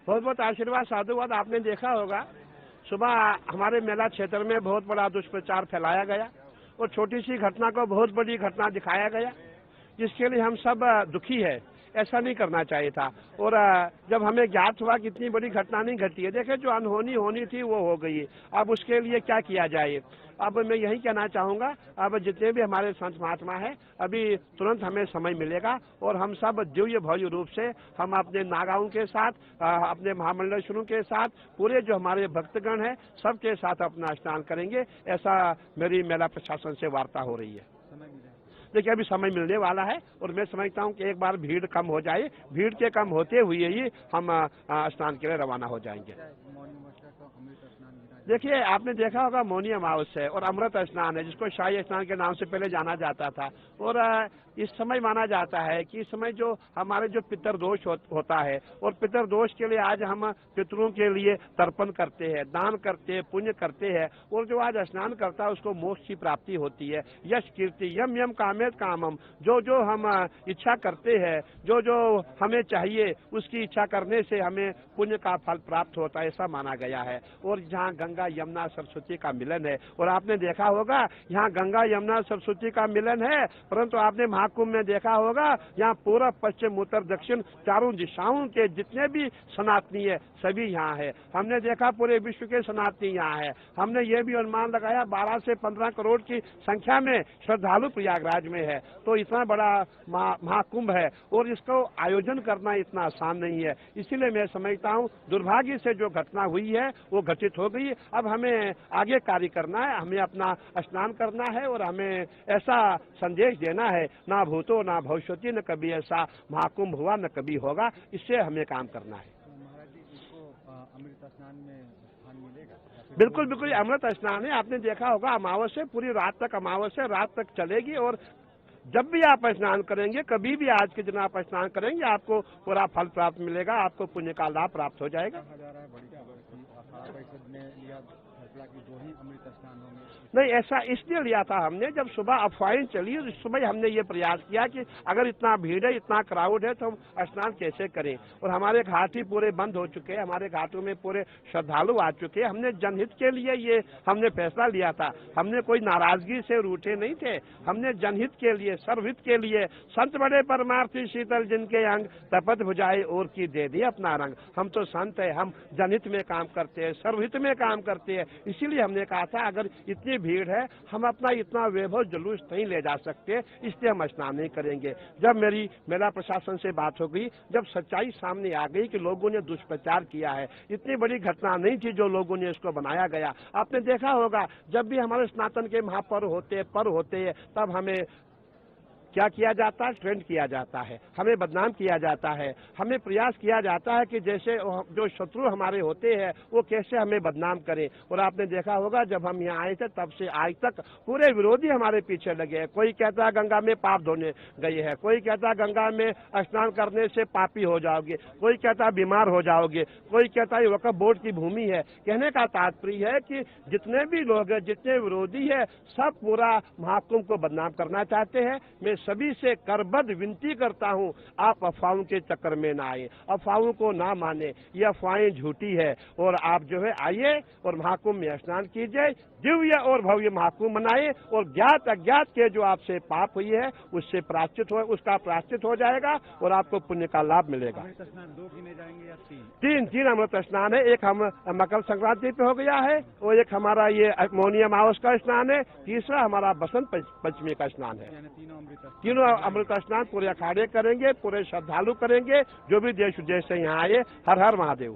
बहुत बहुत आशीर्वाद साधुवाद। आपने देखा होगा सुबह हमारे मेला क्षेत्र में बहुत बड़ा दुष्प्रचार फैलाया गया और छोटी सी घटना को बहुत बड़ी घटना दिखाया गया, जिसके लिए हम सब दुखी है। ऐसा नहीं करना चाहिए था। और जब हमें ज्ञात हुआ कि इतनी बड़ी घटना नहीं घटी है, देखे जो अनहोनी होनी थी वो हो गई। अब उसके लिए क्या किया जाए। अब मैं यही कहना चाहूंगा, अब जितने भी हमारे संत महात्मा है, अभी तुरंत हमें समय मिलेगा और हम सब दिव्य भव्य रूप से हम अपने नागाओं के साथ, अपने महामंडलेश्वरों के साथ, पूरे जो हमारे भक्तगण है सबके साथ अपना स्नान करेंगे। ऐसा मेरी मेला प्रशासन से वार्ता हो रही है। देखिए अभी समय मिलने वाला है और मैं समझता हूँ कि एक बार भीड़ कम हो जाए, भीड़ के कम होते हुए ही हम स्नान के लिए रवाना हो जाएंगे। देखिए आपने देखा होगा मौनी अमावस्या है और अमृत स्नान है, जिसको शाही स्नान के नाम से पहले जाना जाता था। और इस समय माना जाता है कि इस समय जो हमारे जो पितृदोष होता है, और पितृदोष के लिए आज हम पितरों के लिए तर्पण करते हैं, दान करते हैं, पुण्य करते हैं। और जो आज स्नान करता है उसको मोक्ष की प्राप्ति होती है। यश कीर्ति यम यम कामेत कामम, जो जो हम इच्छा करते हैं, जो जो हमें चाहिए उसकी इच्छा करने से हमें पुण्य का फल प्राप्त होता है, ऐसा माना गया है। और जहाँ गंगा यमुना सरस्वती का मिलन है, और आपने देखा होगा यहाँ गंगा यमुना सरस्वती का मिलन है, परंतु आपने महाकुंभ में देखा होगा यहाँ पूर्व पश्चिम उत्तर दक्षिण चारों दिशाओं के जितने भी सनातनी है सभी यहाँ है। हमने देखा पूरे विश्व के सनातनी यहाँ है। हमने ये भी अनुमान लगाया 12 से 15 करोड़ की संख्या में श्रद्धालु प्रयागराज में है। तो इतना बड़ा महाकुंभ है और इसको आयोजन करना इतना आसान नहीं है। इसीलिए मैं समझता हूँ दुर्भाग्य से जो घटना हुई है वो घटित हो गई। अब हमें आगे कार्य करना है, हमें अपना स्नान करना है और हमें ऐसा संदेश देना है, ना भूतो ना भविष्यति, न कभी ऐसा महाकुंभ हुआ न कभी होगा। इससे हमें काम करना है। अमृत स्नान में स्थान मिलेगा? बिल्कुल बिल्कुल अमृत स्नान है। आपने देखा होगा अमावस्या पूरी रात तक, अमावस्या रात तक चलेगी और जब भी आप स्नान करेंगे, कभी भी आज के दिन आप स्नान करेंगे, आपको पूरा फल प्राप्त मिलेगा, आपको पुण्य का लाभ प्राप्त हो जाएगा। नहीं, ऐसा इसलिए लिया था हमने, जब सुबह अफवाहें चली उस समय हमने ये प्रयास किया कि अगर इतना भीड़ है, इतना क्राउड है, तो हम स्नान कैसे करें। और हमारे घाट ही पूरे बंद हो चुके हैं, हमारे घाटों में पूरे श्रद्धालु आ चुके हैं। हमने जनहित के लिए ये हमने फैसला लिया था, हमने कोई नाराजगी से रूठे नहीं थे। हमने जनहित के लिए, सर्वहित के लिए, संत बड़े परमार्थी शीतल जिनके अंग, तपत भुजाए और की दे दी अपना रंग। हम तो संत है, हम जनहित में काम करते हैं, सर्वहित में काम करते हैं। इसीलिए हमने कहा था अगर इतनी भीड़ है, हम अपना इतना वैभव जुलूस नहीं ले जा सकते, इसलिए हम स्नान नहीं करेंगे। जब मेरी मेला प्रशासन से बात हो गई, जब सच्चाई सामने आ गई कि लोगों ने दुष्प्रचार किया है, इतनी बड़ी घटना नहीं थी जो लोगों ने इसको बनाया गया। आपने देखा होगा जब भी हमारे सनातन के महापर्व होते हैं तब हमें क्या किया जाता है, ट्रेंड किया जाता है, हमें बदनाम किया जाता है, हमें प्रयास किया जाता है कि जैसे जो शत्रु हमारे होते हैं वो कैसे हमें बदनाम करें। और आपने देखा होगा जब हम यहाँ आए थे तब से आज तक पूरे विरोधी हमारे पीछे लगे हैं। कोई कहता है गंगा में पाप धोने गए हैं, कोई कहता है गंगा में स्नान करने से पापी हो जाओगे, कोई कहता है बीमार हो जाओगे, कोई कहता है वक्फ बोर्ड की भूमि है। कहने का तात्पर्य है कि जितने भी लोग हैं, जितने विरोधी है, सब पूरा महाकुंभ को बदनाम करना चाहते हैं। मैं सभी से करबद्ध विनती करता हूं, आप अफवाहों के चक्कर में ना आए, अफवाहों को ना माने, ये अफवाहें झूठी है। और आप जो है आइए और महाकुंभ में स्नान कीजिए, दिव्य और भव्य महाकुंभ मनाए और ज्ञात अज्ञात के जो आपसे पाप हुई है उससे प्रायश्चित हो, उसका प्रायश्चित हो जाएगा और आपको पुण्य का लाभ मिलेगा। अमृत स्नान 2 गिने जाएंगे या 3? तीन अमृत स्नान है। एक हम मकर संक्रांति पे हो गया है और एक हमारा ये मौनी अमावस्या का स्नान है, तीसरा हमारा बसंत पंचमी का स्नान है। तीनों अमृत स्नान पूरे अखाड़े करेंगे, पूरे श्रद्धालु करेंगे, जो भी देश विदेश से यहाँ आए। हर हर महादेव।